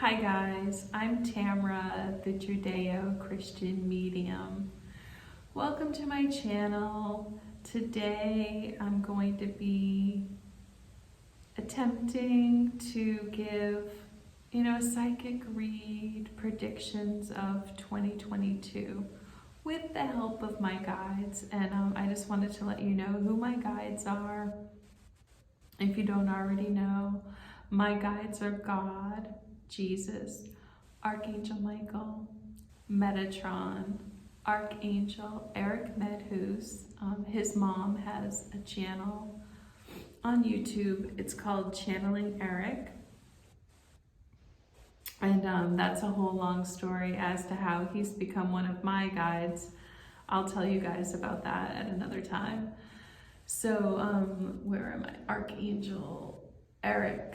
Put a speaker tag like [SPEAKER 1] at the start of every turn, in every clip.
[SPEAKER 1] Hi guys, I'm Tamra, the Judeo-Christian medium. Welcome to my channel. Today I'm going to be attempting to give, a psychic read predictions of 2022 with the help of my guides. And I just wanted to let you know who my guides are. If you don't already know, my guides are God, Jesus, Archangel Michael, Metatron, Archangel Eric Medhus. His mom has a channel on YouTube. It's called Channeling Eric. And that's a whole long story as to how he's become one of my guides. I'll tell you guys about that at another time. So, where am I? Archangel Eric,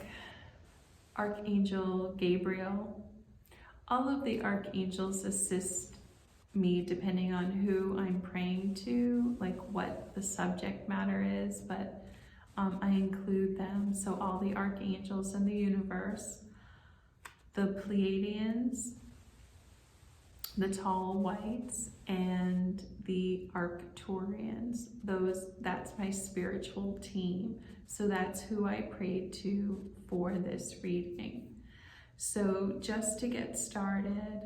[SPEAKER 1] Archangel Gabriel. All of the archangels assist me depending on who I'm praying to, like what the subject matter is, but I include them. So all the archangels in the universe, the Pleiadians, the tall whites, and the Arcturians. That's my spiritual team. So that's who I prayed to for this reading. So just to get started,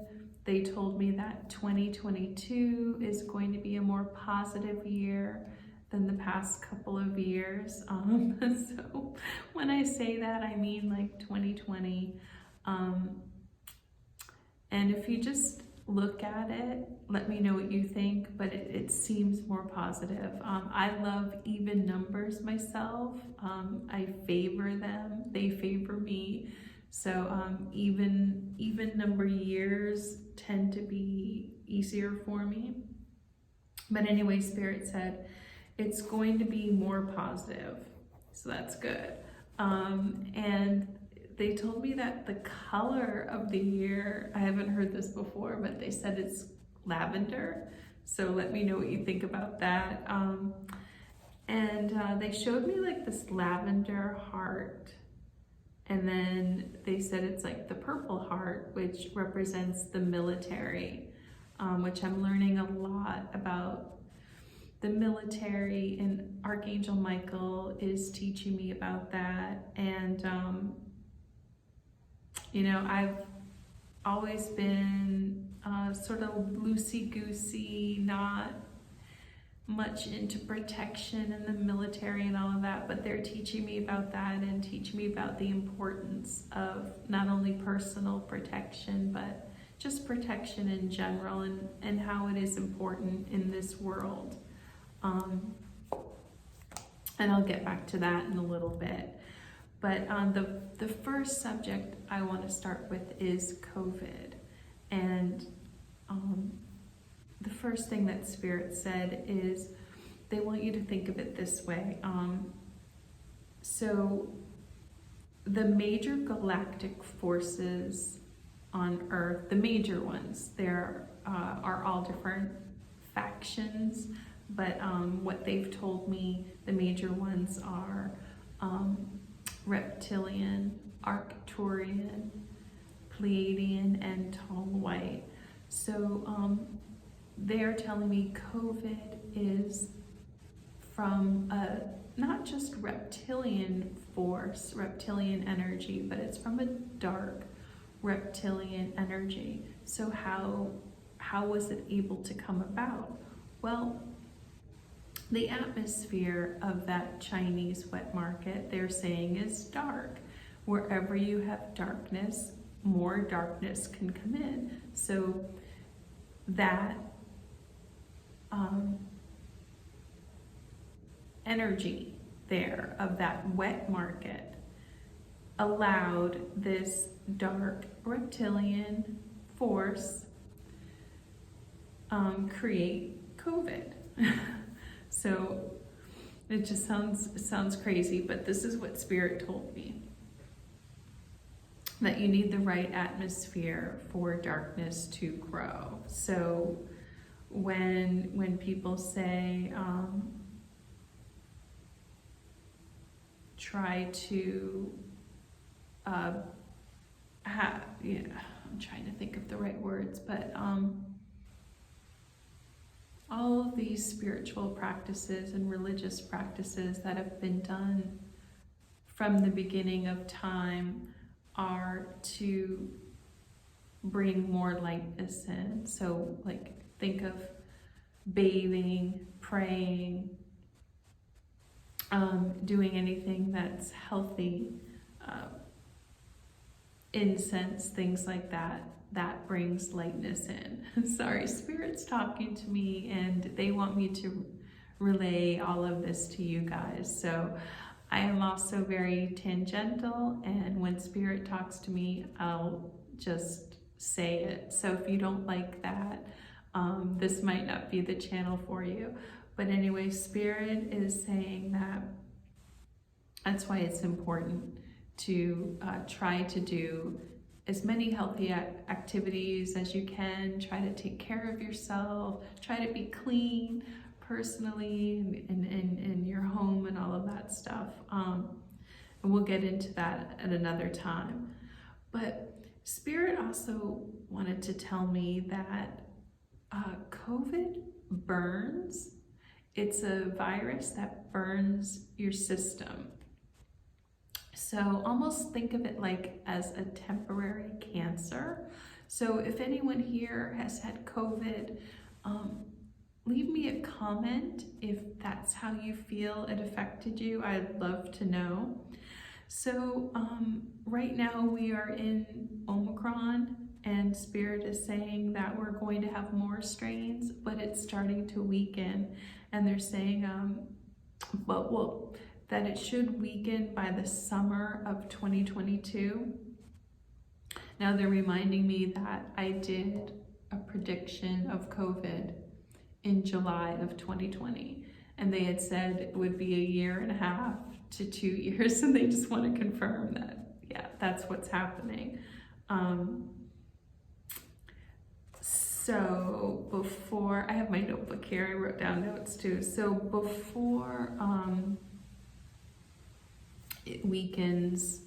[SPEAKER 1] they told me that 2022 is going to be a more positive year than the past couple of years. So when I say that, I mean like 2020. And if you just look at it, let me know what you think, but it seems more positive. I love even numbers myself. I favor them, they favor me. So even number years tend to be easier for me. But anyway, Spirit said it's going to be more positive, so that's good. And they told me that the color of the year, I haven't heard this before, but they said it's lavender. So let me know what you think about that. And they showed me like this lavender heart. And then they said it's like the purple heart, which represents the military, which I'm learning a lot about the military, and Archangel Michael is teaching me about that. And I've always been sort of loosey-goosey, not much into protection in the military and all of that, but they're teaching me about that and teaching me about the importance of not only personal protection, but just protection in general, and how it is important in this world. And I'll get back to that in a little bit. But the first subject I want to start with is COVID. And the first thing that Spirit said is they want you to think of it this way. So the major galactic forces on Earth, the major ones, there are all different factions, but what they've told me, the major ones are Reptilian, Arcturian, Pleiadian, and tall white. So they're telling me COVID is from not just reptilian force, reptilian energy, but it's from a dark reptilian energy. So how was it able to come about? Well, the atmosphere of that Chinese wet market, they're saying, is dark. Wherever you have darkness, more darkness can come in. So that energy there of that wet market allowed this dark reptilian force create COVID. So it just sounds crazy, but this is what Spirit told me. That you need the right atmosphere for darkness to grow. So when people say try to yeah, I'm trying to think of the right words, but all of these spiritual practices and religious practices that have been done from the beginning of time are to bring more lightness in. So like think of bathing, praying, doing anything that's healthy, incense, things like that, that brings lightness in. Sorry, Spirit's talking to me and they want me to relay all of this to you guys. So I am also very tangential, and when Spirit talks to me, I'll just say it. So if you don't like that, this might not be the channel for you. But anyway, Spirit is saying that that's why it's important to try to do as many healthy activities as you can. Try to take care of yourself, try to be clean personally in your home and all of that stuff. And we'll get into that at another time. But Spirit also wanted to tell me that COVID burns. It's a virus that burns your system. So almost think of it like as a temporary cancer. So if anyone here has had COVID, leave me a comment if that's how you feel it affected you. I'd love to know. So right now we are in Omicron, and Spirit is saying that we're going to have more strains, but it's starting to weaken. And they're saying that it should weaken by the summer of 2022. Now they're reminding me that I did a prediction of COVID in July of 2020, and they had said it would be 1.5 to 2 years, and they just want to confirm that, yeah, that's what's happening. So before, I have my notebook here, I wrote down notes too. So before it weakens,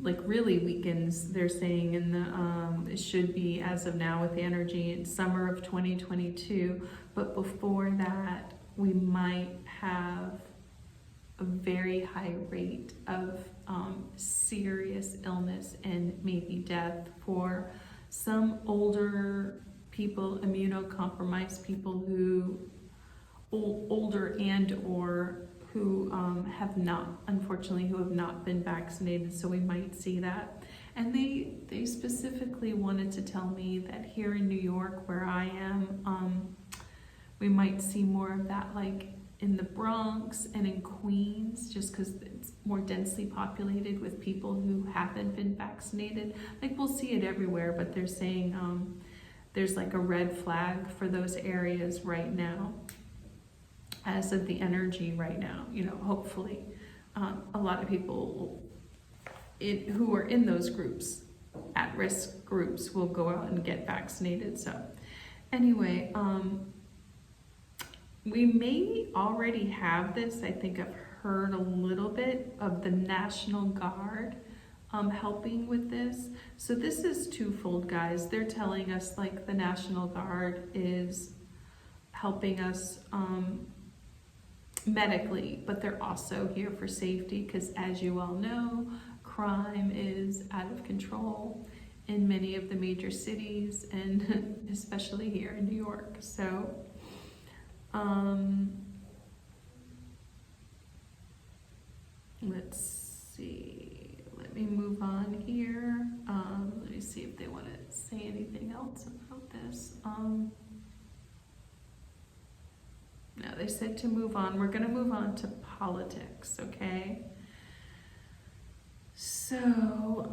[SPEAKER 1] like really weakens, they're saying in the it should be, as of now with the energy, in summer of 2022, but before that we might have a very high rate of serious illness and maybe death for some older people, immunocompromised people who older and or who have not, unfortunately, who have not been vaccinated. So we might see that. And they specifically wanted to tell me that here in New York, where I am, we might see more of that, like in the Bronx and in Queens, just because it's more densely populated with people who haven't been vaccinated. Like we'll see it everywhere, but they're saying there's like a red flag for those areas right now, as of the energy right now. You know, hopefully a lot of people who are in those groups, at-risk groups, will go out and get vaccinated. So anyway, we may already have this. I think I've heard a little bit of the National Guard helping with this. So this is twofold, guys. They're telling us like the National Guard is helping us medically, but they're also here for safety, because as you all know, crime is out of control in many of the major cities, and especially here in New York. So let's see, let me move on here. Let me see if they want to say anything else about this. No, they said to move on. We're going to move on to politics, okay? So,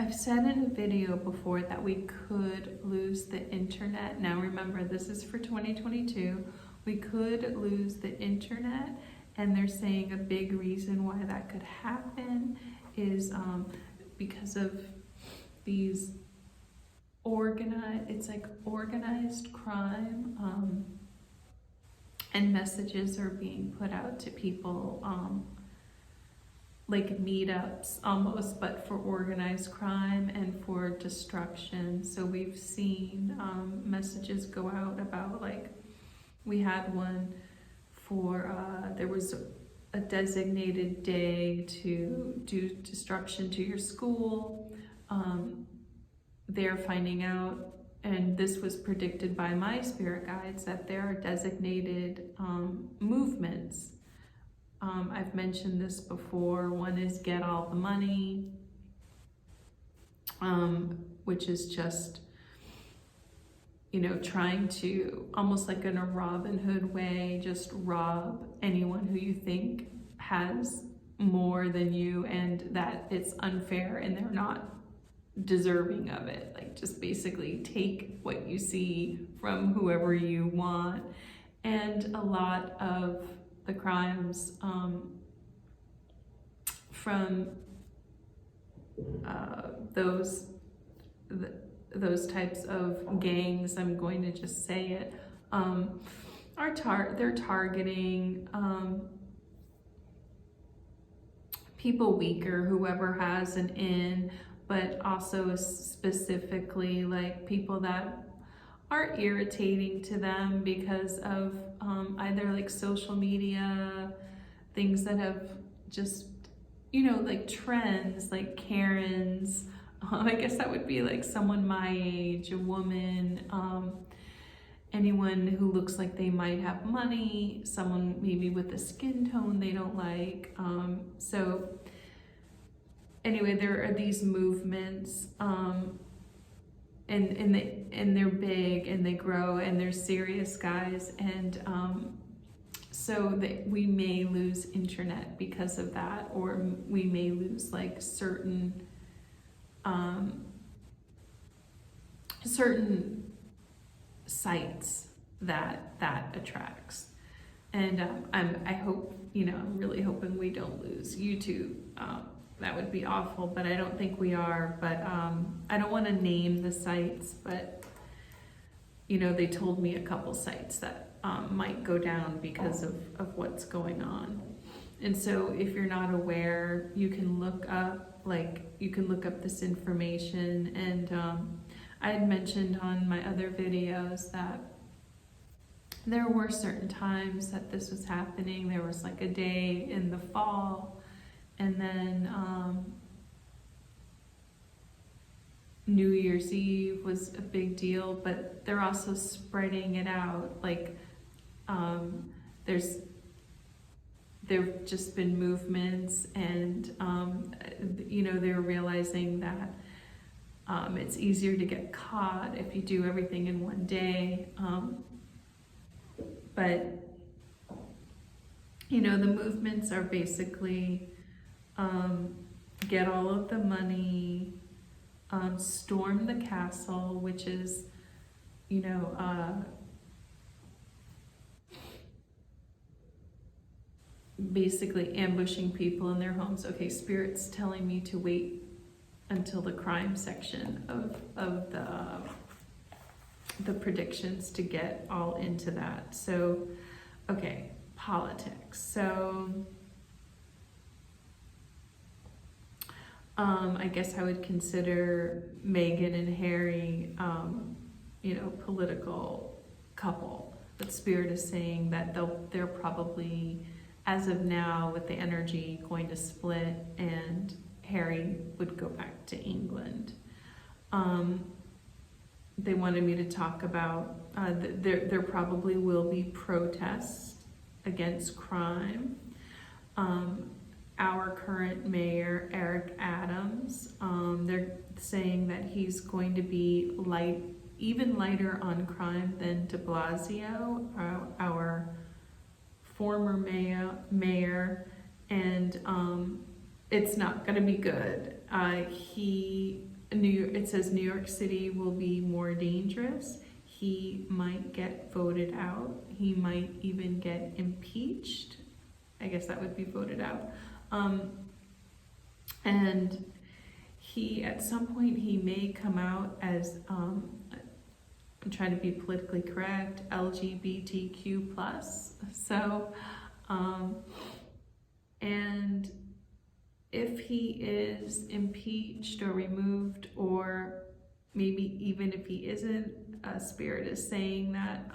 [SPEAKER 1] I've said in a video before that we could lose the internet. Now remember, this is for 2022. We could lose the internet, and they're saying a big reason why that could happen is because of these organized crime, and messages are being put out to people, like meetups almost, but for organized crime and for destruction. So we've seen messages go out about, like, we had one for, there was a designated day to do destruction to your school. They're finding out, and this was predicted by my spirit guides, that there are designated movements. I've mentioned this before. One is Get All the Money, which is just, you know, trying to, almost like in a Robin Hood way, just rob anyone who you think has more than you and that it's unfair and they're not deserving of it. Like, just basically take what you see from whoever you want. And a lot of the crimes from those types of gangs, I'm going to just say it, they're targeting people weaker, whoever has an in, but also specifically like people that are irritating to them because of either like social media, things that have just, you know, like trends, like Karens. I guess that would be like someone my age, a woman, anyone who looks like they might have money, someone maybe with a skin tone they don't like. So anyway, there are these movements, and they're big and they grow and they're serious guys, and so that we may lose internet because of that, or we may lose like certain sites that attracts. And I hope, you know, I'm really hoping we don't lose YouTube. That would be awful, but I don't think we are. But I don't want to name the sites, but you know, they told me a couple sites that might go down because of what's going on. And so if you're not aware, you can look up, this information. And I had mentioned on my other videos that there were certain times that this was happening. There was like a day in the fall, and then New Year's Eve was a big deal, but they're also spreading it out. Like there've just been movements, and you know, they're realizing that it's easier to get caught if you do everything in one day. But you know, the movements are basically get all of the money, storm the castle, which is, you know, basically ambushing people in their homes. Okay, Spirit's telling me to wait until the crime section of the predictions to get all into that. So, okay, politics. So, I guess I would consider Meghan and Harry, you know, political couple. But Spirit is saying that they're probably, as of now, with the energy, going to split, and Harry would go back to England. They wanted me to talk about, there probably will be protests against crime. Our current mayor, Eric Adams, they're saying that he's going to be even lighter on crime than de Blasio, our former mayor, and it's not going to be good. It says New York City will be more dangerous. He might get voted out. He might even get impeached. I guess that would be voted out. And he, at some point, he may come out as I'm trying to be politically correct, LGBTQ plus. So, and if he is impeached or removed, or maybe even if he isn't, Spirit is saying that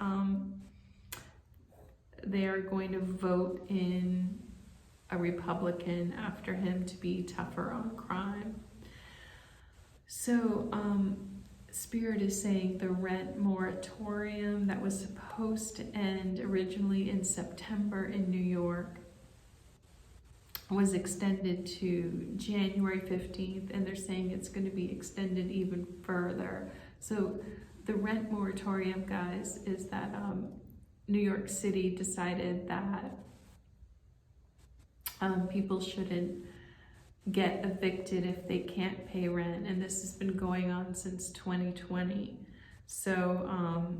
[SPEAKER 1] they are going to vote in a Republican after him to be tougher on crime. So Spirit is saying the rent moratorium that was supposed to end originally in September in New York was extended to January 15th, and they're saying it's going to be extended even further. So the rent moratorium, guys, is that New York City decided that people shouldn't get evicted if they can't pay rent, and this has been going on since 2020. So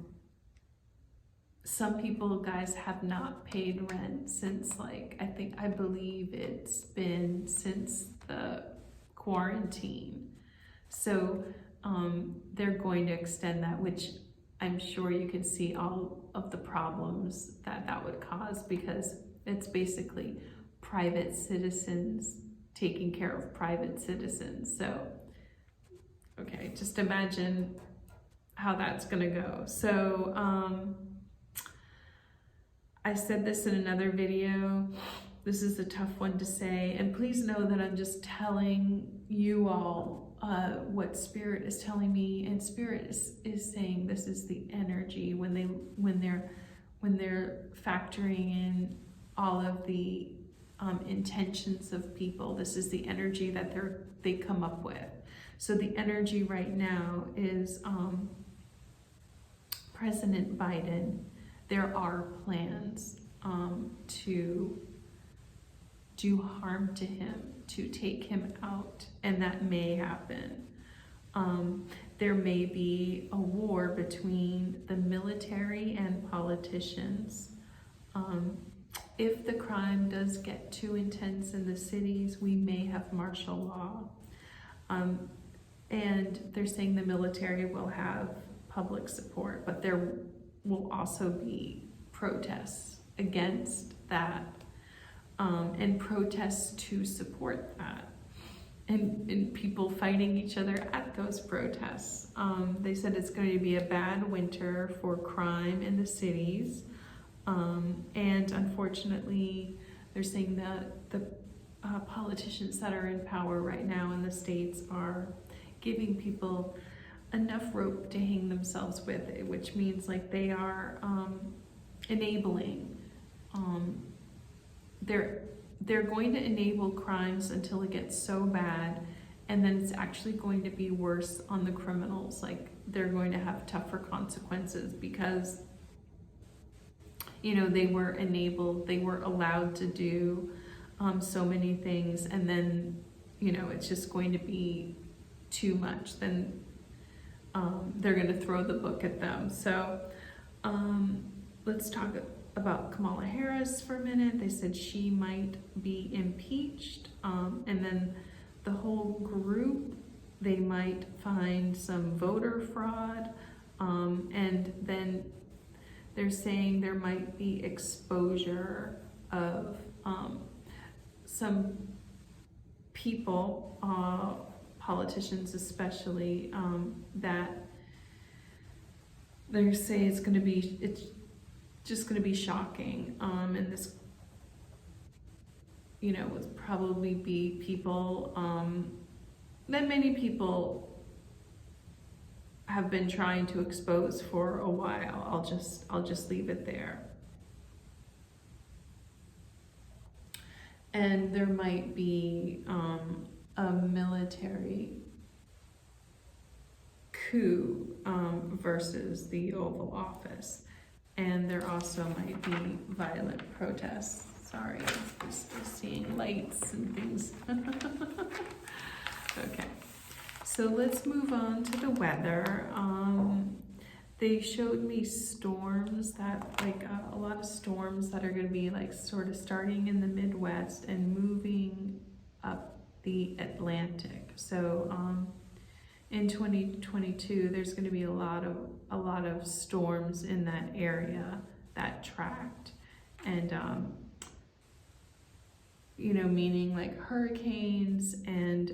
[SPEAKER 1] some people, guys, have not paid rent since, like, I believe it's been since the quarantine. So they're going to extend that, which I'm sure you can see all of the problems that that would cause, because it's basically private citizens taking care of private citizens. So, okay, just imagine how that's gonna go. So, I said this in another video. This is a tough one to say, and please know that I'm just telling you all what Spirit is telling me, and Spirit is saying this is the energy when they're factoring in all of the intentions of people. This is the energy that they come up with. So the energy right now is President Biden. There are plans to do harm to him, to take him out, and that may happen. There may be a war between the military and politicians. If the crime does get too intense in the cities, we may have martial law. And they're saying the military will have public support, but there will also be protests against that, and protests to support that, and people fighting each other at those protests. They said it's going to be a bad winter for crime in the cities. And unfortunately, they're saying that the politicians that are in power right now in the states are giving people enough rope to hang themselves with, which means like they are enabling. They're going to enable crimes until it gets so bad, and then it's actually going to be worse on the criminals. Like, they're going to have tougher consequences because, you know, they were enabled, they were allowed to do so many things, and then, you know, it's just going to be too much. Then they're going to throw the book at them. So let's talk about Kamala Harris for a minute. They said she might be impeached, and then the whole group, they might find some voter fraud, and then they're saying there might be exposure of some people, politicians especially, that they say it's just going to be shocking, and this, you know, would probably be people that many people have been trying to expose for a while. I'll just leave it there. And there might be a military coup versus the Oval Office. And there also might be violent protests. Sorry, I'm just seeing lights and things. Okay, so let's move on to the weather. They showed me storms that, like, a lot of storms that are going to be like sort of starting in the Midwest and moving up the Atlantic. So in 2022, there's going to be a lot of storms in that area, that tract, and meaning like hurricanes, and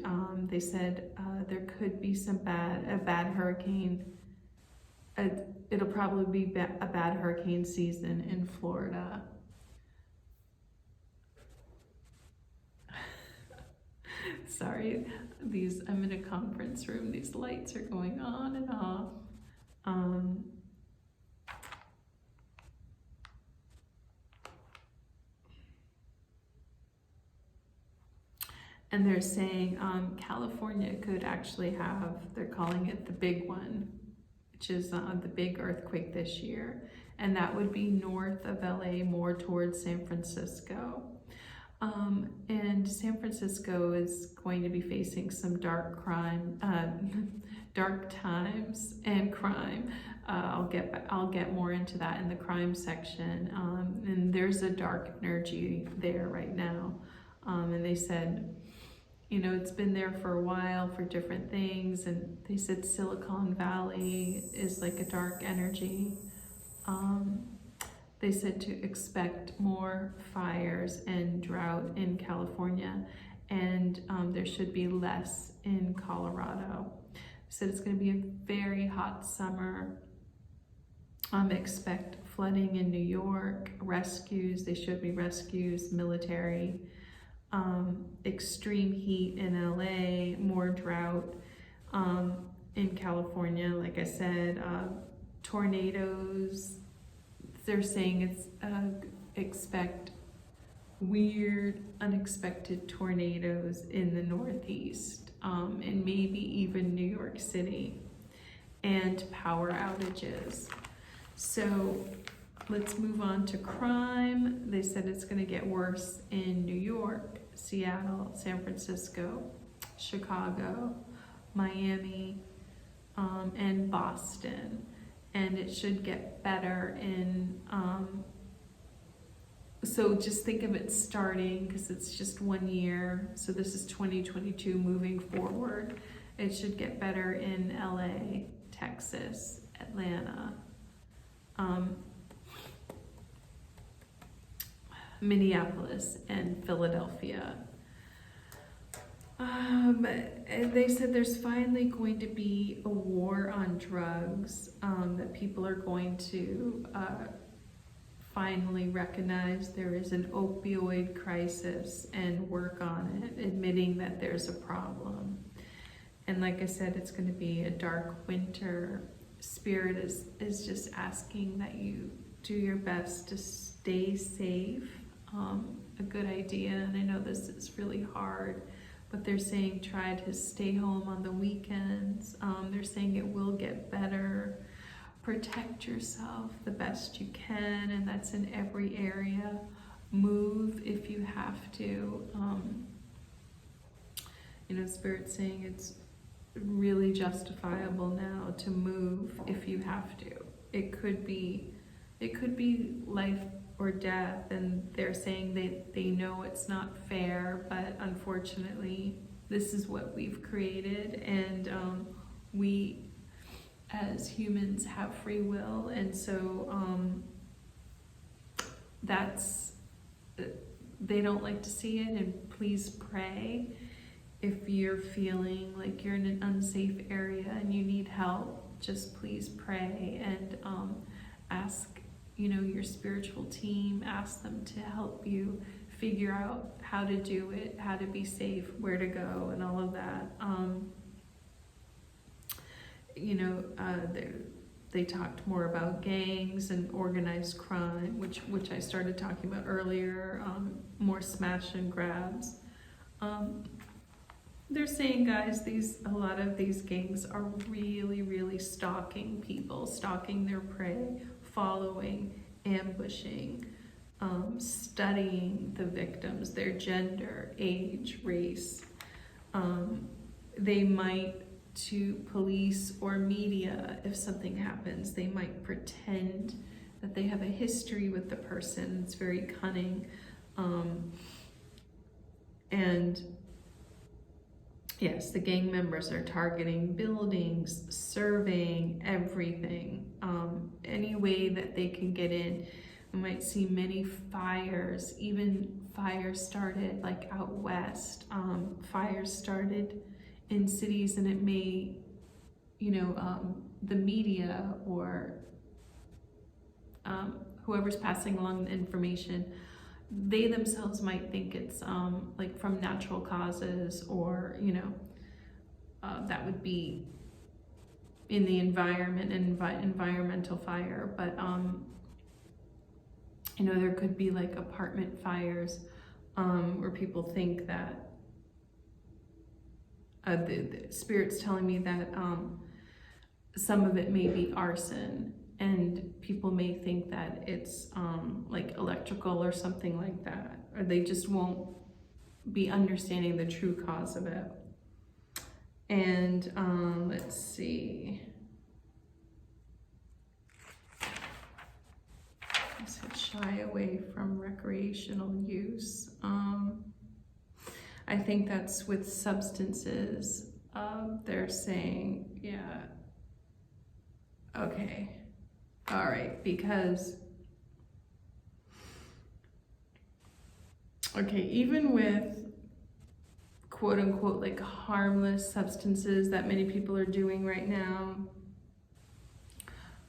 [SPEAKER 1] they said there could be a bad hurricane. It'll probably be a bad hurricane season in Florida. Sorry, I'm in a conference room. These lights are going on and off. And they're saying California could actually they're calling it the big one, which is the big earthquake this year. And that would be north of LA, more towards San Francisco. And San Francisco is going to be facing some dark times and crime. I'll get more into that in the crime section. And there's a dark energy there right now. And they said, it's been there for a while for different things. And they said Silicon Valley is like a dark energy. They said to expect more fires and drought in California, and there should be less in Colorado. They said it's going to be a very hot summer. Expect flooding in New York, rescues, they showed me rescues, military, extreme heat in LA, more drought in California, like I said, tornadoes. They're saying it's expect weird, unexpected tornadoes in the Northeast, and maybe even New York City, and power outages. So let's move on to crime. They said it's going to get worse in New York, Seattle, San Francisco, Chicago, Miami, and Boston. And it should get better so just think of it starting, because it's just 1 year. So this is 2022 moving forward. It should get better in LA, Texas, Atlanta, Minneapolis, and Philadelphia. And they said there's finally going to be a war on drugs, that people are going to finally recognize there is an opioid crisis and work on it, admitting that there's a problem. And like I said, it's going to be a dark winter. Spirit is just asking that you do your best to stay safe. A good idea, and I know this is really hard, but they're saying try to stay home on the weekends. They're saying it will get better. Protect yourself the best you can, and that's in every area. Move if you have to. Spirit's saying it's really justifiable now to move if you have to. It could be life or death, and they're saying they know it's not fair, but unfortunately this is what we've created, and we as humans have free will, and so they don't like to see it. And please pray if you're feeling like you're in an unsafe area and you need help. Just please pray and ask your spiritual team, ask them to help you figure out how to do it, how to be safe, where to go, and all of that. They talked more about gangs and organized crime, which I started talking about earlier, more smash and grabs. They're saying, guys, a lot of these gangs are really, really stalking people, stalking their prey, following, ambushing, studying the victims, their gender, age, race. They might, to police or media, if something happens, they might pretend that they have a history with the person. It's very cunning. And Yes, the gang members are targeting buildings, surveying everything, any way that they can get in. We might see many fires, even fires started like out west, fires started in cities, and it may, the media or whoever's passing along the information, they themselves might think it's like from natural causes, or that would be in the environment and environmental fire. But there could be like apartment fires where people think that the spirit's telling me that some of it may be arson, and people may think that it's like electrical or something like that, or they just won't be understanding the true cause of it. And let's see. I said shy away from recreational use. I think that's with substances. They're saying, yeah. Okay. All right, because, okay, even with quote unquote like harmless substances that many people are doing right now,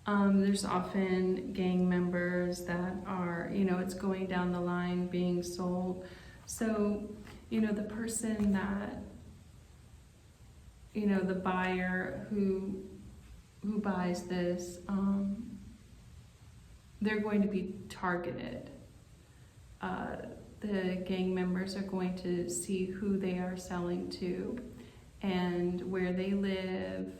[SPEAKER 1] there's often gang members that are, it's going down the line being sold. So, the person that, the buyer who buys this, they're going to be targeted. The gang members are going to see who they are selling to and where they live,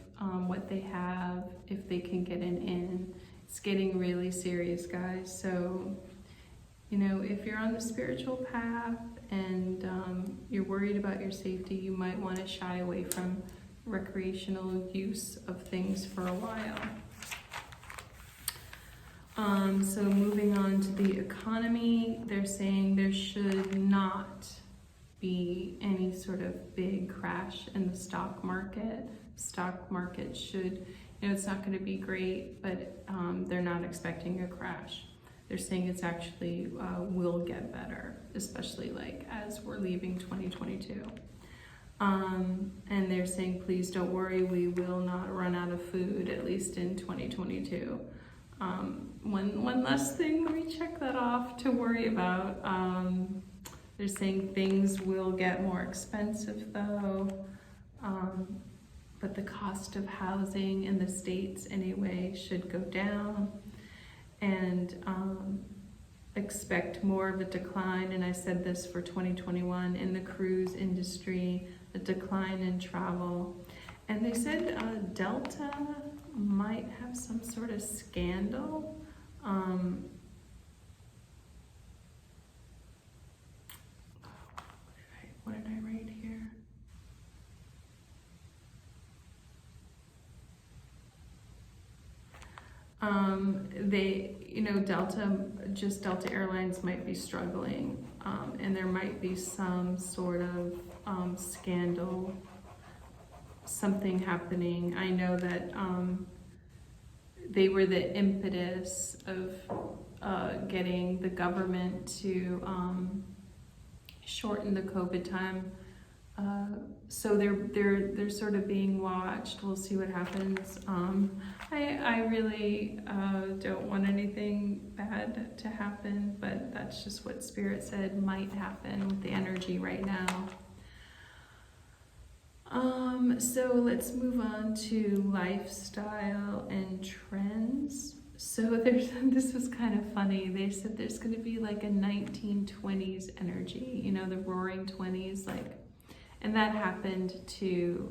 [SPEAKER 1] what they have, if they can get an in. It's getting really serious, guys. So, if you're on the spiritual path and you're worried about your safety, you might want to shy away from recreational use of things for a while. So moving on to the economy, they're saying there should not be any sort of big crash in the stock market. Stock market should, it's not going to be great, but they're not expecting a crash. They're saying it's actually will get better, especially like as we're leaving 2022. And they're saying, please don't worry, we will not run out of food, at least in 2022. One last thing, let me check that off to worry about. They're saying things will get more expensive though, but the cost of housing in the States anyway should go down, and expect more of a decline. And I said this for 2021 in the cruise industry, a decline in travel. And they said Delta might have some sort of scandal. What did I write here? Delta Airlines might be struggling, and there might be some sort of scandal, something happening. I know that they were the impetus of getting the government to shorten the COVID time. So they're sort of being watched. We'll see what happens. I really don't want anything bad to happen, but that's just what Spirit said might happen with the energy right now. So let's move on to lifestyle and trends. So this was kind of funny. They said there's going to be like a 1920s energy, the roaring 20s, and that happened to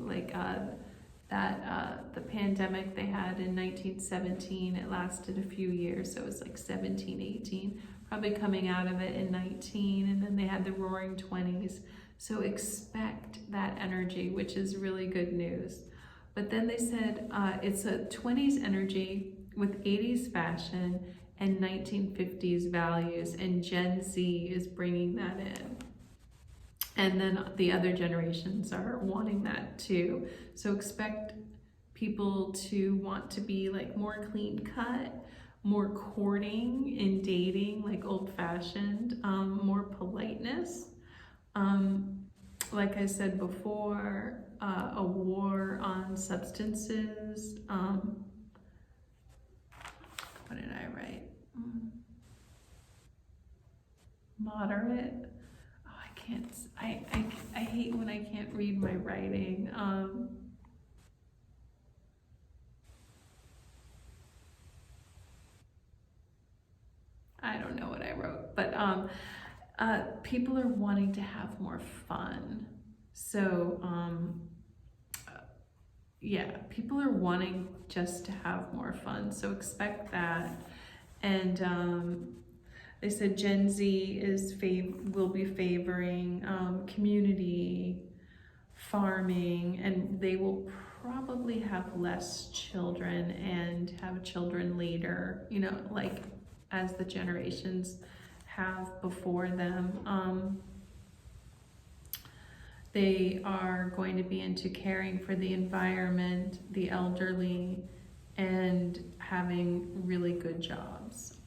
[SPEAKER 1] the pandemic they had in 1917. It lasted a few years, so it was like 17, 18, probably coming out of it in 19, and then they had the roaring 20s. So expect that energy, which is really good news. But then they said it's a 20s energy with 80s fashion and 1950s values, and Gen Z is bringing that in. And then the other generations are wanting that too. So expect people to want to be like more clean cut, more courting and dating, like old fashioned, more politeness. Like I said before, a war on substances. What did I write? Moderate. Oh, I can't. I hate when I can't read my writing. I don't know what I wrote, but people are wanting to have more fun. So yeah, people are wanting just to have more fun. So expect that. And they said Gen Z will be favoring community farming, and they will probably have less children and have children later, you know, like as the generations have before them. They are going to be into caring for the environment, the elderly, and having really good jobs.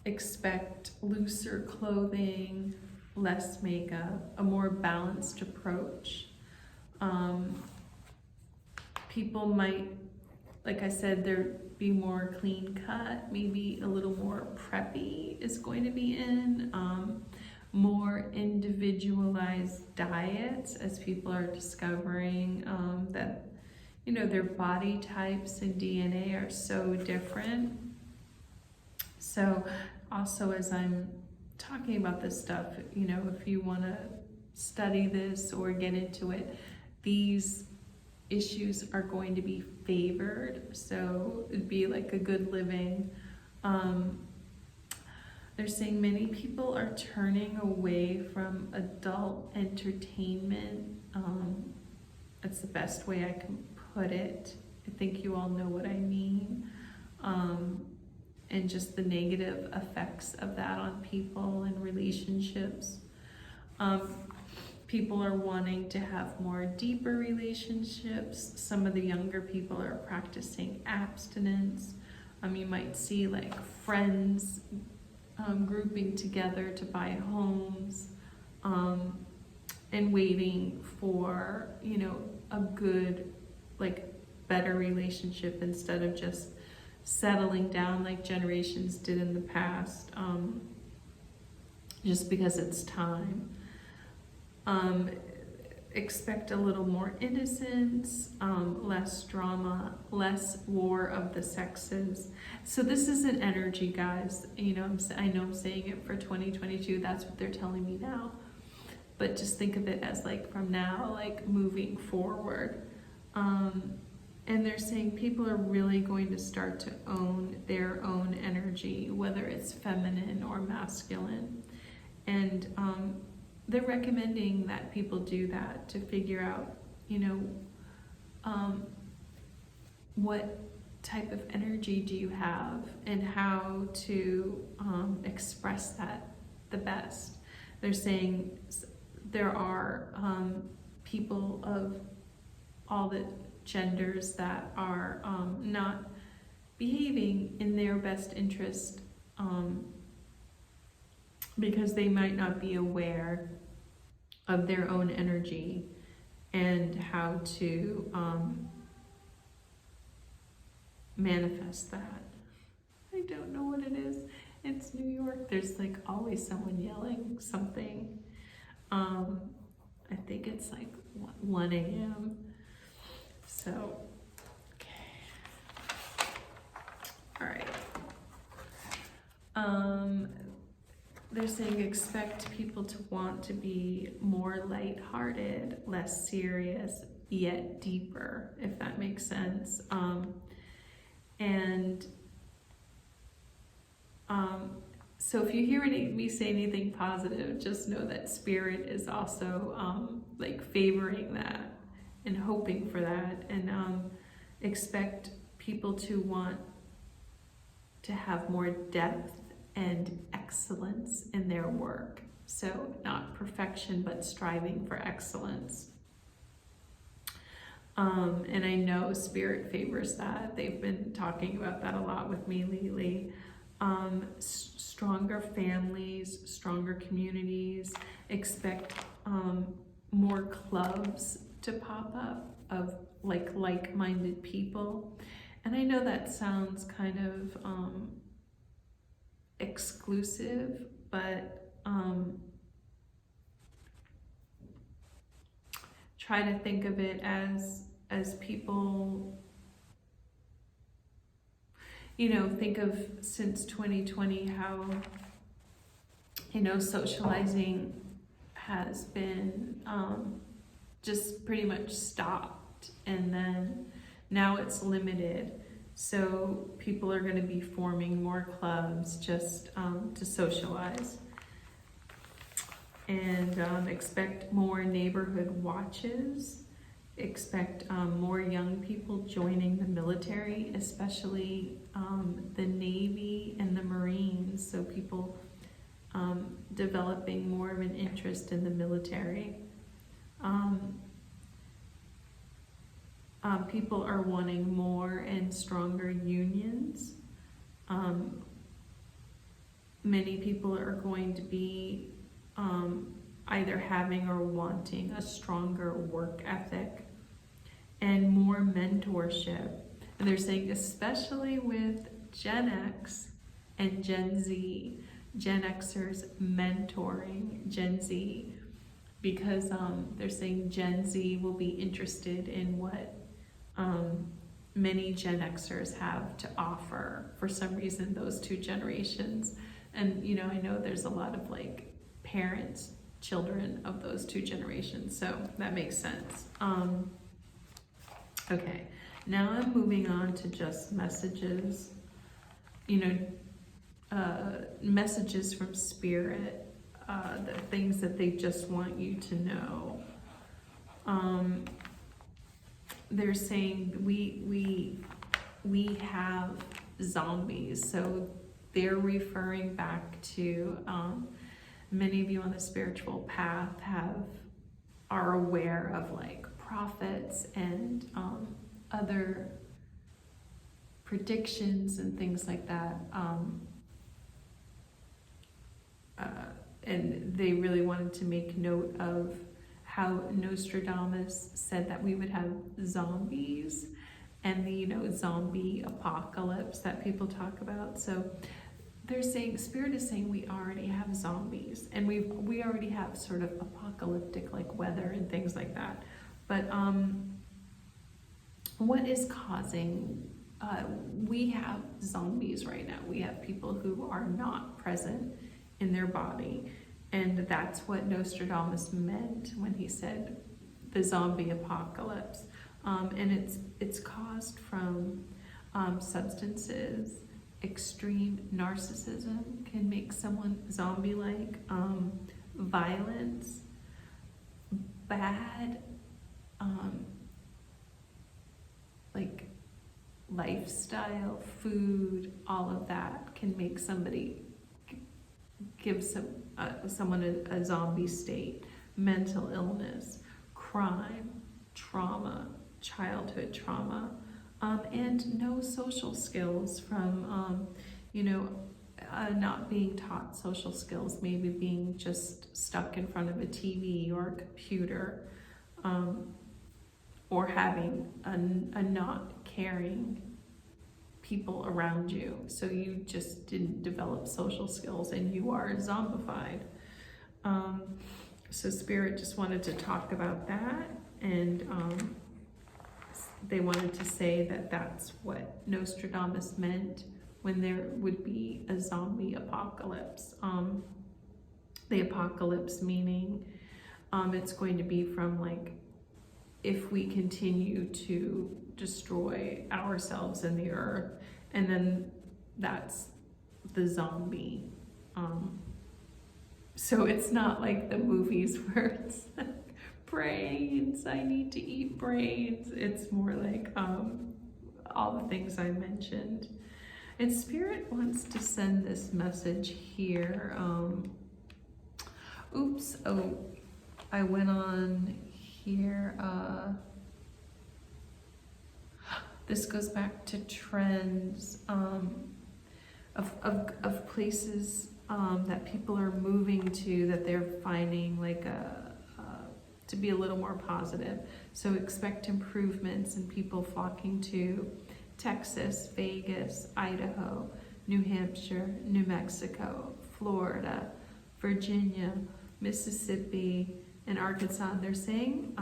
[SPEAKER 1] Expect looser clothing, less makeup, a more balanced approach. People might, like I said, there be more clean cut, maybe a little more preppy is going to be in. More individualized diets, as people are discovering that, you know, their body types and DNA are so different. So also, as I'm talking about this stuff, you know, if you want to study this or get into it, these issues are going to be favored. So it'd be like a good living. They're saying many people are turning away from adult entertainment. That's the best way I can put it. I think you all know what I mean. And just the negative effects of that on people and relationships. People are wanting to have more deeper relationships. Some of the younger people are practicing abstinence. You might see like friends grouping together to buy homes, and waiting for, you know, a good, like, better relationship instead of just settling down like generations did in the past, just because it's time. Expect a little more innocence, less drama, less war of the sexes. So this is an energy, guys. You know, I know I'm saying it for 2022. That's what they're telling me now. But just think of it as like from now, like moving forward. And they're saying people are really going to start to own their own energy, whether it's feminine or masculine. And they're recommending that people do that to figure out, you know, what type of energy do you have and how to express that the best. They're saying there are people of all the genders that are not behaving in their best interest, because they might not be aware of their own energy and how to manifest that. I don't know what it is. It's New York. There's like always someone yelling something. I think it's like 1 a.m. So, okay. All right. They're saying expect people to want to be more lighthearted, less serious, yet deeper, if that makes sense. So if you hear me say anything positive, just know that Spirit is also like favoring that and hoping for that, and expect people to want to have more depth and excellence in their work. So not perfection, but striving for excellence. And I know Spirit favors that. They've been talking about that a lot with me lately. Stronger families, stronger communities. Expect more clubs to pop up of like-minded people. And I know that sounds kind of exclusive, but try to think of it as people, you know, think of since 2020 how, you know, socializing has been just pretty much stopped, and then now it's limited. So people are going to be forming more clubs just to socialize. And expect more neighborhood watches. Expect more young people joining the military, especially the Navy and the Marines. So people developing more of an interest in the military. People are wanting more and stronger unions. Many people are going to be either having or wanting a stronger work ethic and more mentorship. And they're saying especially with Gen X and Gen Z, Gen Xers mentoring Gen Z, because they're saying Gen Z will be interested in what many Gen Xers have to offer. For some reason, those two generations, and you know, I know there's a lot of like parents, children of those two generations, so that makes sense. Okay, now I'm moving on to just messages, you know, messages from Spirit, the things that they just want you to know. They're saying we have zombies, so they're referring back to many of you on the spiritual path are aware of like prophets and other predictions and things like that, and they really wanted to make note of how Nostradamus said that we would have zombies and the, you know, zombie apocalypse that people talk about. So they're saying, Spirit is saying we already have zombies, and we already have sort of apocalyptic like weather and things like that. But what is causing, we have zombies right now. We have people who are not present in their body. And that's what Nostradamus meant when he said the zombie apocalypse. And it's caused from substances. Extreme narcissism can make someone zombie-like. Violence, bad like lifestyle, food, all of that can make somebody give someone a zombie state. Mental illness, crime, trauma, childhood trauma, and no social skills from, you know, not being taught social skills, maybe being just stuck in front of a TV or a computer, or having a not caring people around you. So you just didn't develop social skills and you are zombified. So Spirit just wanted to talk about that, and they wanted to say that that's what Nostradamus meant when there would be a zombie apocalypse. The apocalypse meaning it's going to be from like, if we continue to destroy ourselves and the earth, and then that's the zombie. So it's not like the movies where it's like, brains, I need to eat brains. It's more like all the things I mentioned. And Spirit wants to send this message here. So I went on here, this goes back to trends of places that people are moving to that they're finding like to be a little more positive. So expect improvements in people flocking to Texas, Vegas, Idaho, New Hampshire, New Mexico, Florida, Virginia, Mississippi, and Arkansas. And they're saying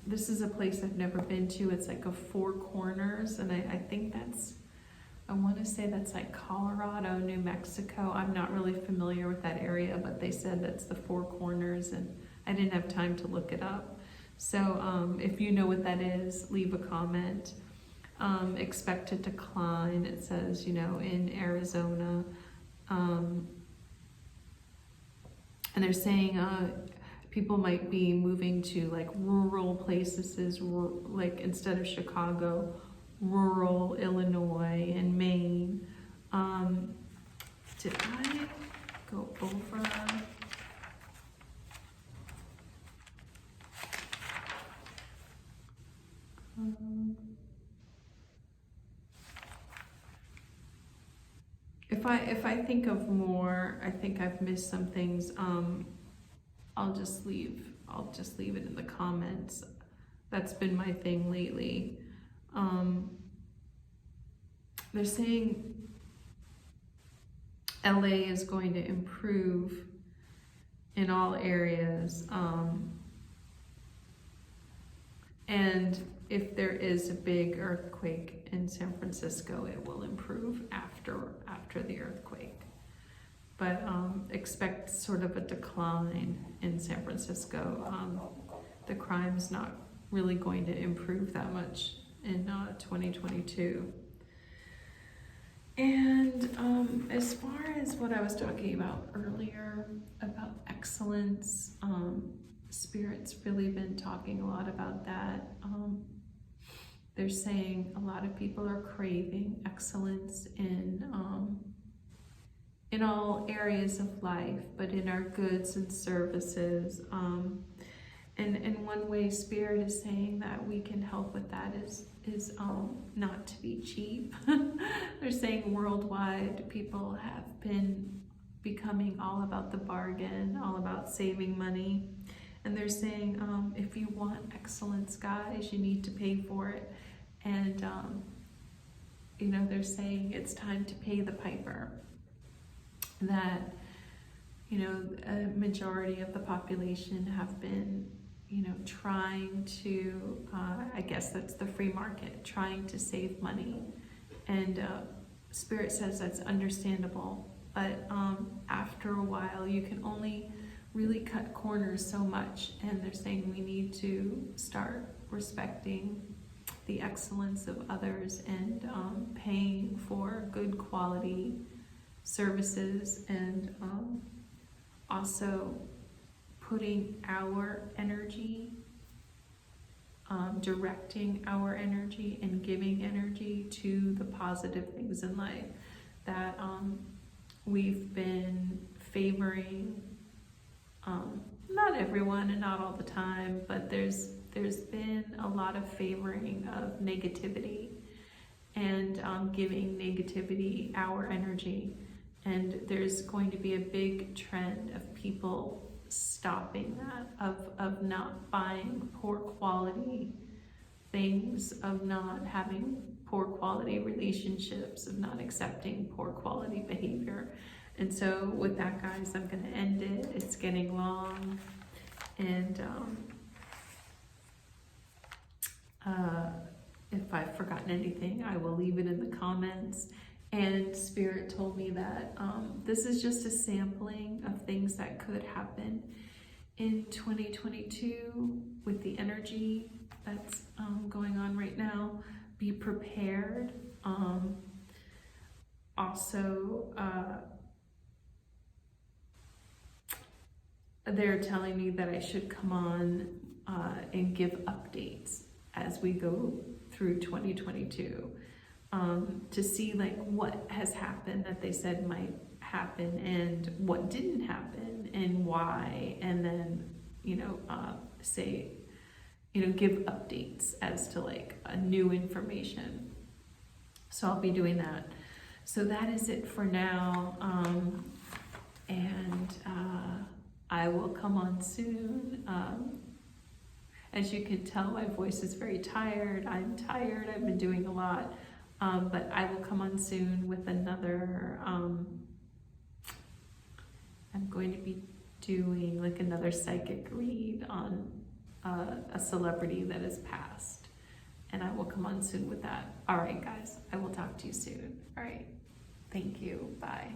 [SPEAKER 1] this is a place I've never been to. It's like a Four Corners, and I think I want to say that's like Colorado, New Mexico. I'm not really familiar with that area, but they said that's the Four Corners, and I didn't have time to look it up. So if you know what that is, leave a comment. Expect a decline, it says, in Arizona. And they're saying people might be moving to like rural places, like instead of Chicago, rural Illinois and Maine. Did I go over? If I think of more, I think I've missed some things. I'll just leave it in the comments. That's been my thing lately. They're saying LA is going to improve in all areas. And if there is a big earthquake in San Francisco, it will improve after the earthquake. But expect sort of a decline in San Francisco. The crime's not really going to improve that much in 2022. And as far as what I was talking about earlier, about excellence, Spirit's really been talking a lot about that. They're saying a lot of people are craving excellence in all areas of life, but in our goods and services. And in one way, Spirit is saying that we can help with that is not to be cheap. They're saying worldwide people have been becoming all about the bargain, all about saving money. And they're saying if you want excellence, guys, you need to pay for it. And they're saying it's time to pay the piper. That a majority of the population have been trying to, I guess that's the free market, trying to save money. And Spirit says that's understandable, but after a while you can only really cut corners so much. And they're saying we need to start respecting the excellence of others and paying for good quality services, and also putting our energy, directing our energy and giving energy to the positive things in life that we've been favoring. Not everyone and not all the time, but there's been a lot of favoring of negativity and giving negativity our energy. And there's going to be a big trend of people stopping that, of not buying poor quality things, of not having poor quality relationships, of not accepting poor quality behavior. And so with that, guys, I'm going to end it. It's getting long. And if I've forgotten anything, I will leave it in the comments. And Spirit told me that this is just a sampling of things that could happen in 2022 with the energy that's going on right now. Be prepared. Also, they're telling me that I should come on and give updates as we go through 2022 to see like what has happened that they said might happened and what didn't happen and why, and then, say, give updates as to like a new information. So I'll be doing that. So that is it for now. And I will come on soon. As you can tell, my voice is very tired. I'm tired. I've been doing a lot. But I will come on soon with another, I'm going to be doing like another psychic read on a celebrity that has passed. And I will come on soon with that. All right, guys, I will talk to you soon. All right. Thank you. Bye.